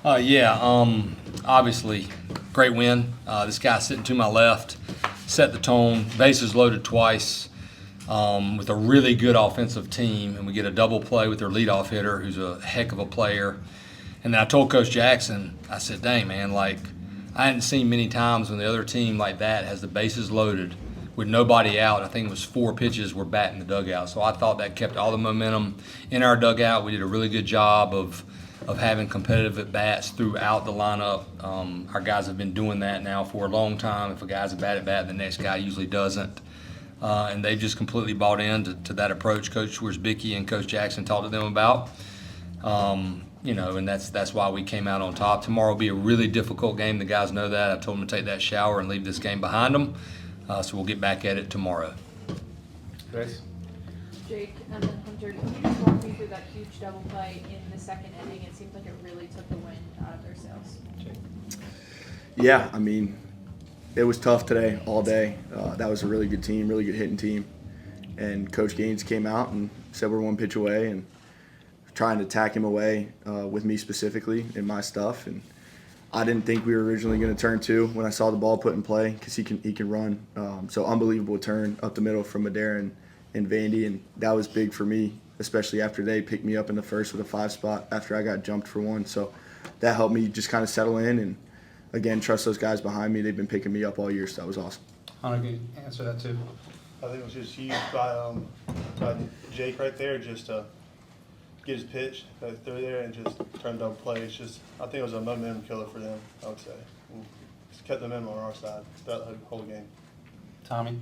Obviously, great win. This guy sitting to my left set the tone, bases loaded twice with a really good offensive team, and we get a double play with their leadoff hitter, who's a heck of a player. And then I told Coach Jackson, I said, dang, man, like, I hadn't seen many times when the other team like that has the bases loaded with nobody out. I think it was 4 pitches we're batting the dugout. So I thought that kept all the momentum in our dugout. We did a really good job of having competitive at-bats throughout the lineup. Our guys have been doing that now for a long time. If a guy's a bad at-bat, the next guy usually doesn't. And they've just completely bought into that approach Coach Wierzbicki and Coach Jackson talked to them about. And that's why we came out on top. Tomorrow will be a really difficult game. The guys know that. I told them to take that shower and leave this game behind them. So we'll get back at it tomorrow. Grace? Jake and then Hunter, can you just walk me through that huge double play in the second inning? It seems like it really took the wind out of their sails. Yeah, I mean, it was tough today, all day. That was a really good team, really good hitting team. And Coach Gaines came out and said we're 1 pitch away and trying to tack him away with me specifically in my stuff. And I didn't think we were originally going to turn 2 when I saw the ball put in play because he can run. So unbelievable turn up the middle from Madera and Vandy, and that was big for me, especially after they picked me up in the first with a 5 spot after I got jumped for 1. So that helped me just kind of settle in and, again, trust those guys behind me. They've been picking me up all year, so that was awesome. Hunter, can you answer that too? I think it was just huge by Jake right there, just to get his pitch through there and just turn double play. It's just, I think it was a momentum killer for them, I would say. And just kept the momentum on our side throughout the whole game. Tommy?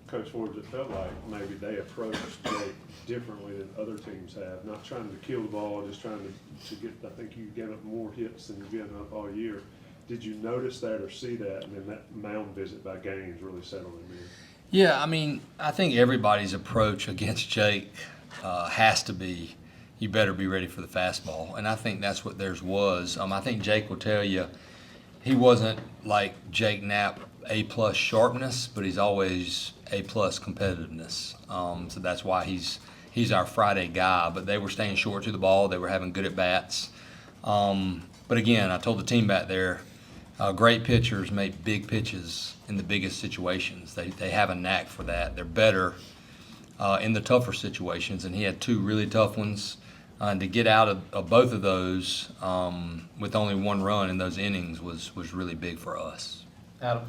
Coach Forbes, it felt like maybe they approached Jake differently than other teams have, not trying to kill the ball, just trying to get, I think you gave up more hits than you've given up all year. Did you notice that or see that, and then that mound visit by Gaines really settled him in? Yeah, I mean, I think everybody's approach against Jake has to be, you better be ready for the fastball, and I think that's what theirs was. I think Jake will tell you he wasn't like Jake Knapp A+ sharpness, but he's always A+ competitiveness. So that's why he's our Friday guy. But they were staying short to the ball. They were having good at bats. But again, I told the team back there, great pitchers make big pitches in the biggest situations. They have a knack for that. They're better in the tougher situations, and he had 2 really tough ones. And to get out of both of those with only 1 run in those innings was really big for us. Adam?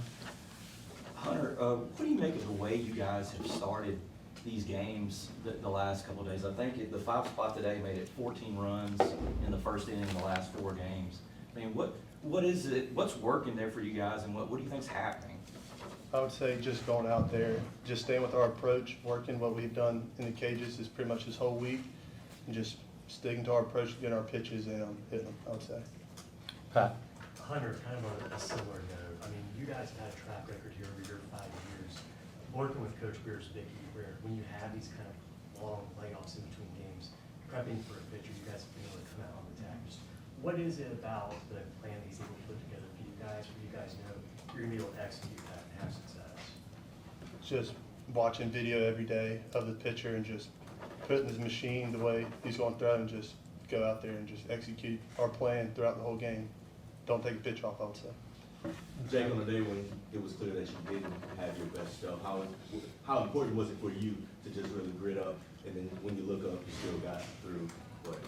Hunter, what do you make of the way you guys have started these games the last couple of days? I think the 5 spot today made it 14 runs in the first inning in the last 4 games. I mean, what is it? What's working there for you guys, and what do you think's happening? I would say just going out there, just staying with our approach, working what we've done in the cages is pretty much this whole week, and just sticking to our approach, getting our pitches and hitting them, I would say. Pat? Hunter, kind of on a similar note, I mean, you guys have had a track record here over your 5 years, working with Coach Wierzbicki, where when you have these kind of long layoffs in between games, prepping for a pitcher, you guys have been able to come out on the attack. What is it about the plan that he's able to put together for you guys, where you guys know you're going to be able to execute that and have success? Just watching video every day of the pitcher and just putting his machine the way he's going to throw and just go out there and just execute our plan throughout the whole game. Don't take a pitch off, I would say. Jake, on the day when it was clear that you didn't have your best stuff, how important was it for you to just really grit up, and then when you look up, you still got through,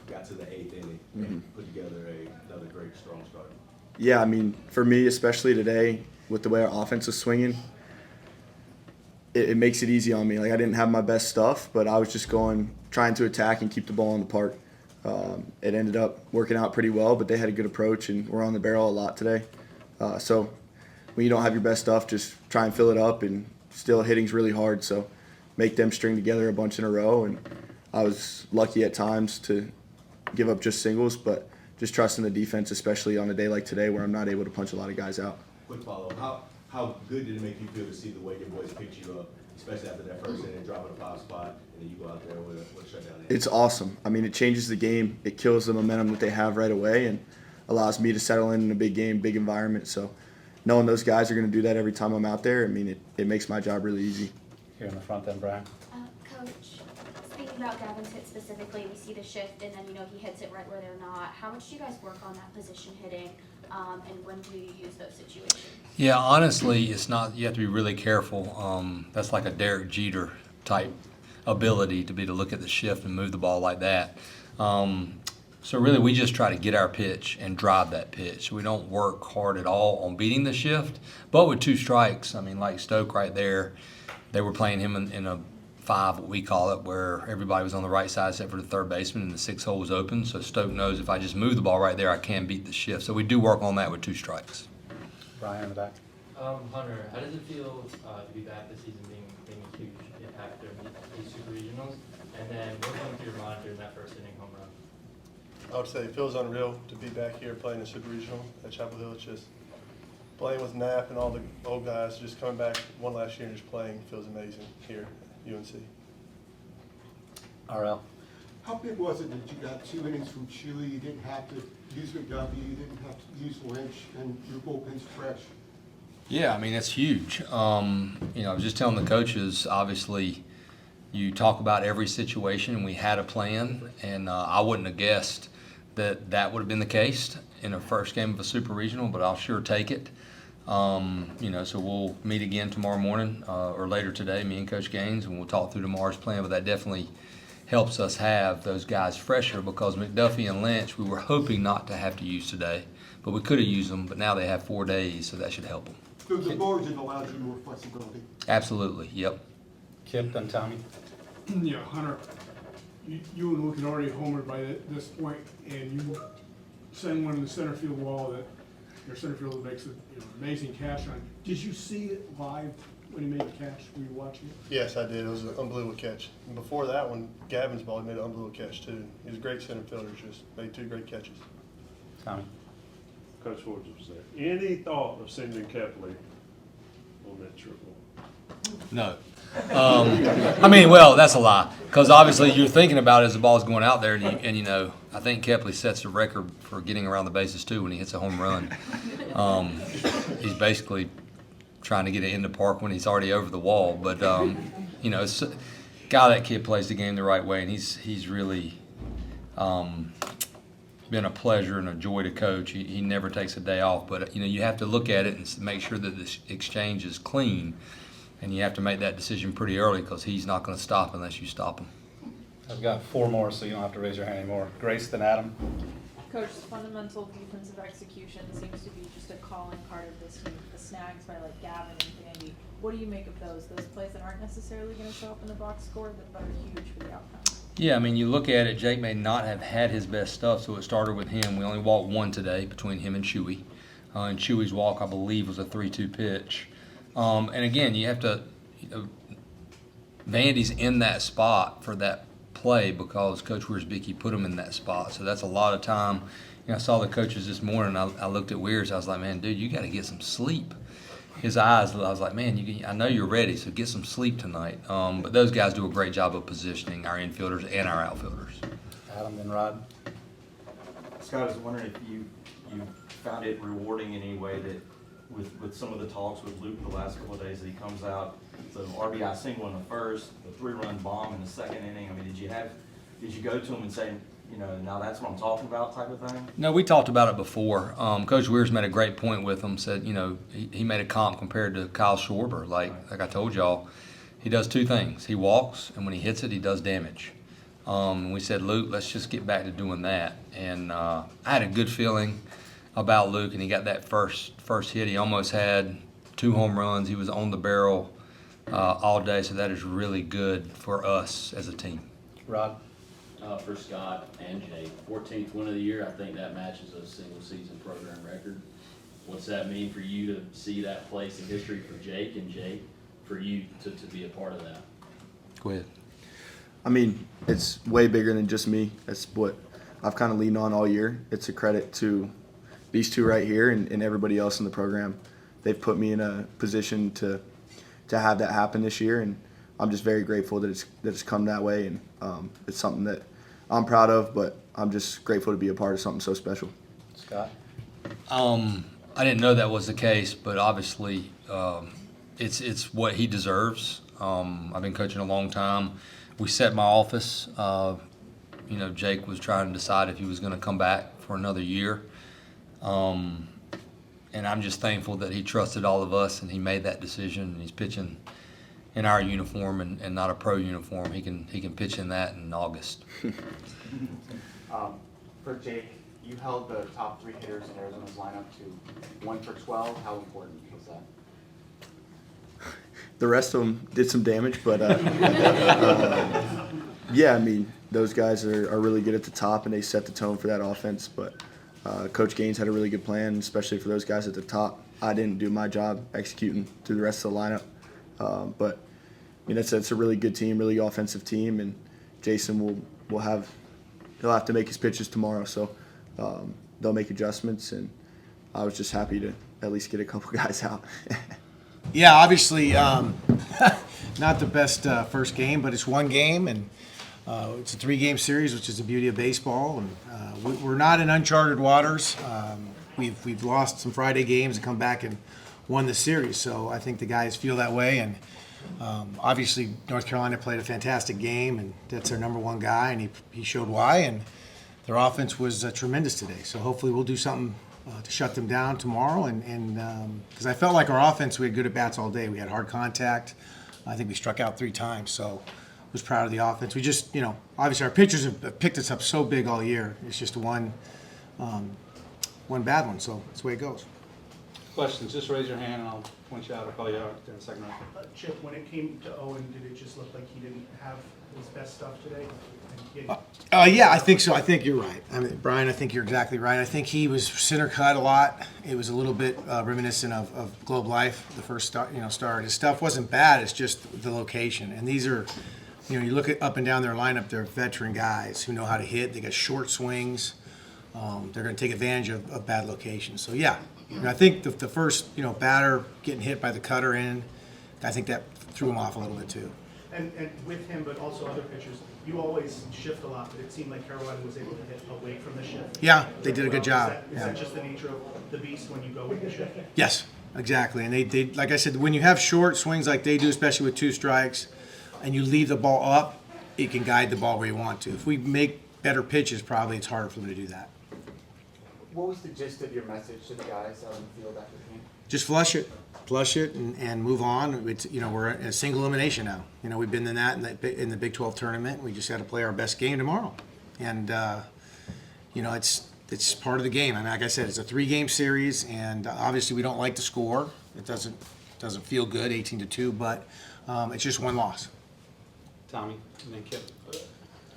got to the 8th inning and put together another great, strong start? Yeah, I mean, for me, especially today, with the way our offense was swinging, it makes it easy on me. Like, I didn't have my best stuff, but I was just trying to attack and keep the ball in the park. It ended up working out pretty well, but they had a good approach, and we're on the barrel a lot today. So when you don't have your best stuff, just try and fill it up, and still hitting's really hard, so make them string together a bunch in a row. And I was lucky at times to give up just singles, but just trusting the defense, especially on a day like today where I'm not able to punch a lot of guys out. Quick follow-up. How good did it make you feel to see the way your boys picked you up, especially after that first inning, dropping a 5 spot, and then you go out there with a shutdown inning? It's awesome. I mean, it changes the game. It kills the momentum that they have right away and allows me to settle in a big game, big environment. So knowing those guys are going to do that every time I'm out there, I mean, it makes my job really easy. Here in the front then, Brian. Coach, speaking talking about Gavin's hit specifically, we see the shift, and then, he hits it right where they're not. How much do you guys work on that position hitting, and when do you use those situations? Yeah, honestly, it's not. You have to be really careful. That's like a Derek Jeter type ability to look at the shift and move the ball like that. So really, we just try to get our pitch and drive that pitch. We don't work hard at all on beating the shift. But with 2 strikes, I mean, like Stoke right there, they were playing him in a 5, what we call it, where everybody was on the right side except for the third baseman, and the 6 hole was open. So Stoke knows if I just move the ball right there, I can beat the shift. So we do work on that with 2 strikes. Brian in the back. Hunter, how does it feel to be back this season being a huge impact during these super regionals? And then what went through your mind during that first inning home run? I would say it feels unreal to be back here playing a super regional at Chapel Hill. It's just playing with Knapp and all the old guys, just coming back one last year and just playing feels amazing here at UNC. RL. How big was it that you got 2 innings from Chewy? You didn't have to use McGovey, you didn't have to use Lynch, and your bullpen's fresh. Yeah, I mean, it's huge. I was just telling the coaches, obviously, you talk about every situation, and we had a plan, and I wouldn't have guessed that would have been the case in a first game of a super regional, but I'll sure take it. So we'll meet again tomorrow morning or later today, me and Coach Gaines, and we'll talk through tomorrow's plan, but that definitely helps us have those guys fresher because McDuffie and Lynch, we were hoping not to have to use today, but we could have used them, but now they have 4 days, so that should help them. So the margin allows you more flexibility. Absolutely, yep. Kip, then Tommy. Yeah, Hunter, you and Luke had already homered by this point, and you send one in the center field wall that your center fielder makes an amazing catch on. Did you see it live when he made the catch? Were you watching it? Yes, I did. It was an unbelievable catch. And before that one, Gavin's ball, he made an unbelievable catch too. He's a great center fielder, just made 2 great catches. Tommy. Coach Forbes was there. Any thought of sending Kepley on that triple? No. Well, that's a lie. Because obviously you're thinking about it as the ball's going out there, and I think Kepley sets the record for getting around the bases too when he hits a home run. He's basically trying to get it in the park when he's already over the wall. But it's that kid plays the game the right way, and he's really been a pleasure and a joy to coach. He never takes a day off. But you have to look at it and make sure that the exchange is clean. And you have to make that decision pretty early because he's not going to stop unless you stop him. I've got 4 more, so you don't have to raise your hand anymore. Grace, then Adam. Coach, fundamental defensive execution seems to be just a calling card of this team. The snags by like Gavin and Vandy. What do you make of those? Those plays that aren't necessarily going to show up in the box score, but are huge for the outcome. Yeah, I mean, you look at it, Jake may not have had his best stuff, so it started with him. We only walked 1 today between him and Chewy. And Chewy's walk, I believe, was a 3-2 pitch. And again, you have to, Vandy's in that spot for that play because Coach Wiersbicki put him in that spot. So that's a lot of time. I saw the coaches this morning. I looked at Weirs. I was like, man, dude, you got to get some sleep. His eyes, I was like, man, I know you're ready, so get some sleep tonight. But those guys do a great job of positioning our infielders and our outfielders. Adam, then Rod. Scott, I was wondering if you found it rewarding in any way that with some of the talks with Luke the last couple of days that he comes out, so RBI single in the first, the 3-run bomb in the second inning. I mean, did you go to him and say, now that's what I'm talking about type of thing? No, we talked about it before. Coach Weirs made a great point with him, said, he made a comp compared to Kyle Schwarber. Like I told y'all, he does 2 things. He walks, and when he hits it, he does damage. And we said, Luke, let's just get back to doing that. And I had a good feeling about Luke, and he got that first hit. He almost had 2 home runs. He was on the barrel all day, so that is really good for us as a team. Rod. For Scott and Jake, 14th win of the year, I think that matches a single season program record. What's that mean for you to see that place in history for Jake, and Jake for you to be a part of that? Go ahead. I mean, it's way bigger than just me. That's what I've kind of leaned on all year. It's a credit to these 2 right here and everybody else in the program. They've put me in a position to have that happen this year, and I'm just very grateful that it's come that way, and it's something that I'm proud of, but I'm just grateful to be a part of something so special. Scott? I didn't know that was the case, but obviously it's what he deserves. I've been coaching a long time. we set my office. Jake was trying to decide if he was going to come back for another year. And I'm just thankful that he trusted all of us and he made that decision, and he's pitching in our uniform and not a pro uniform. He can pitch in that in August. For Jake, you held the top 3 hitters in Arizona's lineup to 1 for 12. How important was that? The rest of them did some damage, but yeah, I mean, those guys are really good at the top, and they set the tone for that offense. But Coach Gaines had a really good plan, especially for those guys at the top. I didn't do my job executing through the rest of the lineup. But I mean, it's a really good team, really offensive team, and Jason he'll have to make his pitches tomorrow, so they'll make adjustments, and I was just happy to at least get a couple guys out. Yeah, obviously not the best first game, but it's one game, and it's a 3-game series, which is the beauty of baseball. And we're not in uncharted waters. We've lost some Friday games and come back and won the series, so I think the guys feel that way. And obviously North Carolina played a fantastic game, and that's their number 1 guy, and he showed why. And their offense was tremendous today. So hopefully we'll do something to shut them down tomorrow. And because I felt like our offense, we had good at-bats all day. We had hard contact. I think we struck out 3 times. So I was proud of the offense. We just, obviously our pitchers have picked us up so big all year. It's just one bad one. So that's the way it goes. Questions, just raise your hand and I'll point you out or call you out in a second. Chip, when it came to Owen, did it just look like he didn't have his best stuff today? Yeah, I think so. I think you're right. I mean, Brian, I think you're exactly right. I think he was center cut a lot. It was a little bit reminiscent of Globe Life, the first start. His stuff wasn't bad. It's just the location. And these are, you look at up and down their lineup, they're veteran guys who know how to hit. They got short swings. They're going to take advantage of bad locations. So, yeah, I think the first, batter getting hit by the cutter in, I think that threw him off a little bit too. And with him, but also other pitchers, you always shift a lot, but it seemed like Carolina was able to hit away from the shift. Yeah, they did a good job. Is that just the nature of the beast when you go with the shift? Yes, exactly. And they like I said, when you have short swings like they do, especially with 2 strikes, and you leave the ball up, it can guide the ball where you want to. If we make better pitches, probably it's harder for them to do that. What was the gist of your message to the guys out in the field after the game? Just flush it, and move on. It's we're in a single elimination now. We've been in that in the Big 12 tournament. We just got to play our best game tomorrow, and it's part of the game. I mean, like I said, it's a 3-game series, and obviously we don't like the score. It doesn't feel good, 18-2, but it's just 1 loss. Tommy, and then Kip.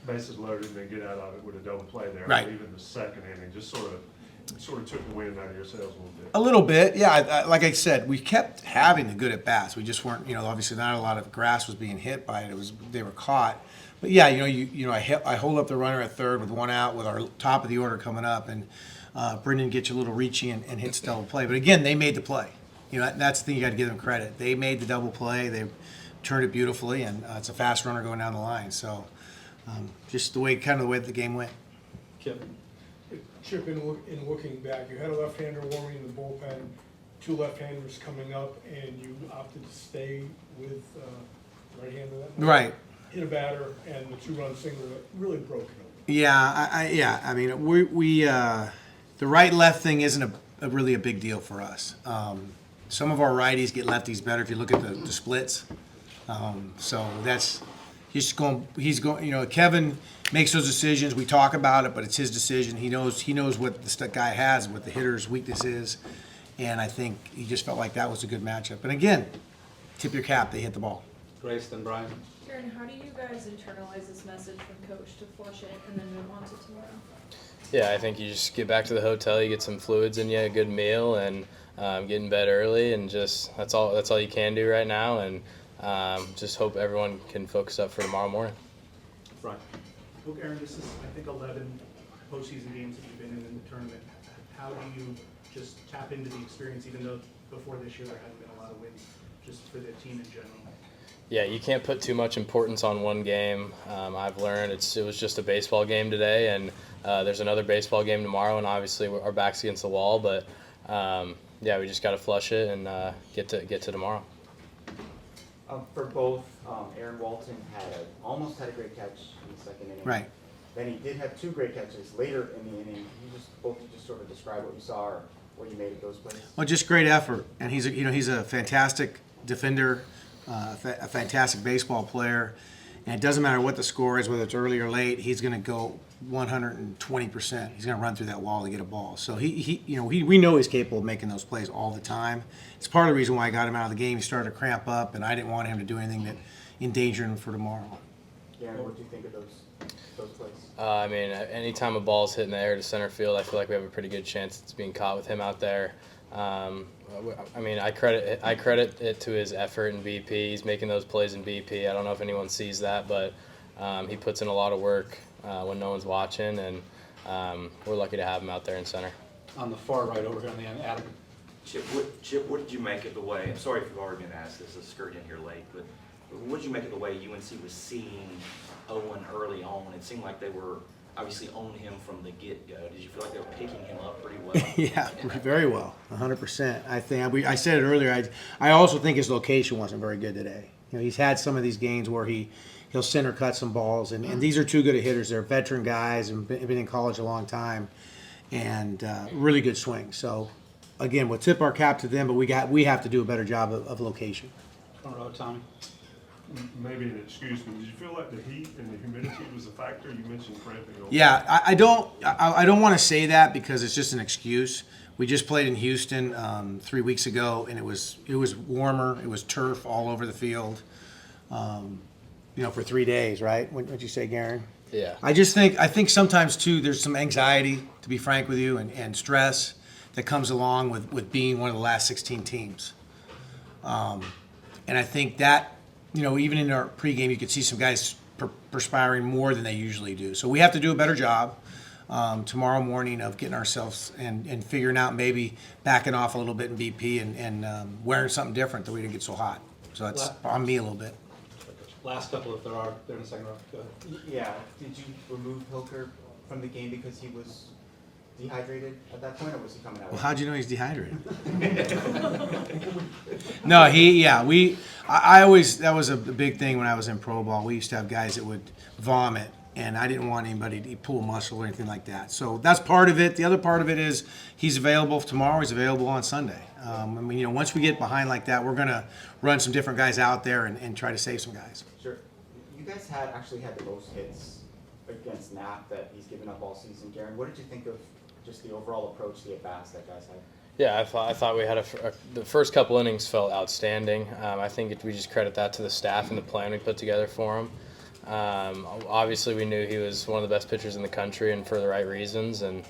Bases loaded and then get out of it with a double play there. Right. Even the second inning just sort of took the wind out of yourselves a little bit. A little bit, yeah. Like I said, we kept having the good at bats. We just weren't, obviously not a lot of grass was being hit by it. They were caught. But yeah, I hold up the runner at third with 1 out with our top of the order coming up, and Brendan gets a little reachy and hits double play. But again, they made the play. That's the thing, you got to give them credit. They made the double play. They turned it beautifully, and it's a fast runner going down the line. So just the way the game went. Kip. Chip, in looking back, you had a left-hander warming in the bullpen, 2 left-handers coming up, and you opted to stay with right-hander that night. Right. Hit a batter and the 2-run single that really broke it over. Yeah, I mean, we the right-left thing isn't really a big deal for us. Some of our righties get lefties better if you look at the splits. So that's he's going. Kevin makes those decisions. We talk about it, but it's his decision. He knows what the guy has, what the hitter's weakness is, and I think he just felt like that was a good matchup. And again, tip your cap, they hit the ball. Grace, then Brian. Garen, how do you guys internalize this message from Coach to flush it and then move on to tomorrow? Yeah, I think you just get back to the hotel, you get some fluids in you, a good meal, and get in bed early, and just that's all you can do right now, and just hope everyone can focus up for tomorrow morning. Right. Well, Garen, this is, I think, 11 postseason games that you've been in the tournament. How do you just tap into the experience, even though before this year there hadn't been a lot of wins, just for the team in general? Yeah, you can't put too much importance on one game. I've learned it was just a baseball game today, and there's another baseball game tomorrow, and obviously our back's against the wall. But yeah, we just got to flush it and get to tomorrow. For both, Aaron Walton almost had a great catch in the second inning. Right. Then he did have 2 great catches later in the inning. Both just sort of describe what you saw or what you made of those plays. Well, just great effort, and he's a fantastic defender, a fantastic baseball player, and it doesn't matter what the score is, whether it's early or late. He's going to go 120%. He's going to run through that wall to get a ball. So we know he's capable of making those plays all the time. It's part of the reason why I got him out of the game. He started to cramp up, and I didn't want him to do anything that endangered him for tomorrow. Garen, what do you think of those plays? I mean, anytime a ball's hitting the air to center field, I feel like we have a pretty good chance it's being caught with him out there. I mean, I credit it to his effort in BP. He's making those plays in BP. I don't know if anyone sees that, but he puts in a lot of work when no one's watching, and we're lucky to have him out there in center. On the far right over here on the end, Adam. Chip, what did you make of the way, I'm sorry if you've already been asked this, skirt in here late, but what did you make of the way UNC was seeing Owen early on? It seemed like they were obviously on him from the get-go. Did you feel like they were picking him up pretty well? Yeah, very well, 100%. I think I said it earlier. I also think his location wasn't very good today. He's had some of these games where he'll center cut some balls, and these are 2 good hitters. They're veteran guys and been in college a long time, and really good swing. So, again, we'll tip our cap to them, but we have to do a better job of location. Front row, Tommy. Maybe an excuse, but did you feel like the heat and the humidity was a factor? You mentioned cramping. Yeah, I don't want to say that because it's just an excuse. We just played in Houston 3 weeks ago, and it was warmer. It was turf all over the field, for 3 days, right? What'd you say, Garen? Yeah. I think sometimes too there's some anxiety, to be frank with you, and stress that comes along with being one of the last 16 teams. And I think that, even in our pregame, you could see some guys perspiring more than they usually do. So we have to do a better job tomorrow morning of getting ourselves and figuring out maybe backing off a little bit in BP and wearing something different that we didn't get so hot. So that's on me a little bit. Last couple, if there are, they're in the second row. Go ahead. Yeah, did you remove Hilker from the game because he was dehydrated at that point, or was he coming out? Well, how'd you know he's dehydrated? No, I always, that was a big thing when I was in pro ball. We used to have guys that would vomit, and I didn't want anybody to pull a muscle or anything like that. So that's part of it. The other part of it is he's available tomorrow. He's available on Sunday. Once we get behind like that, we're going to run some different guys out there and try to save some guys. Sure. You guys actually had the most hits against Knapp that he's given up all season. Garen, what did you think of just the overall approach, the at-bats that guys had? Yeah, I thought we had the first couple innings felt outstanding. I think we just credit that to the staff and the plan we put together for him. Obviously, we knew he was one of the best pitchers in the country, and for the right reasons. And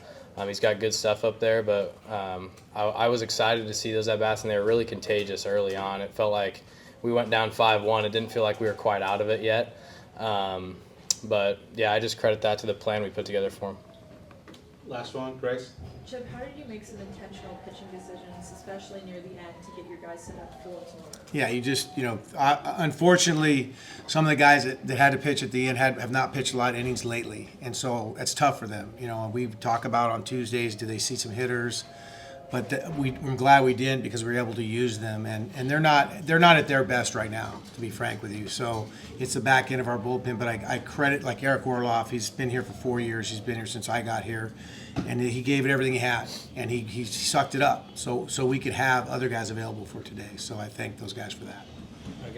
he's got good stuff up there. But I was excited to see those at-bats, and they were really contagious early on. It felt like we went down 5-1. It didn't feel like we were quite out of it yet. But, yeah, I just credit that to the plan we put together for him. Last one, Grace. Chip, how did you make some intentional pitching decisions, especially near the end, to get your guys set up for tomorrow? Yeah, you just, unfortunately, some of the guys that had to pitch at the end have not pitched a lot of innings lately, and so it's tough for them. We talk about on Tuesdays, do they see some hitters? But I'm glad we didn't because we were able to use them, and they're not at their best right now, to be frank with you. So it's the back end of our bullpen, but I credit like Eric Orloff. He's been here for 4 years. He's been here since I got here, and he gave it everything he had, and he sucked it up so we could have other guys available for today. So I thank those guys for that.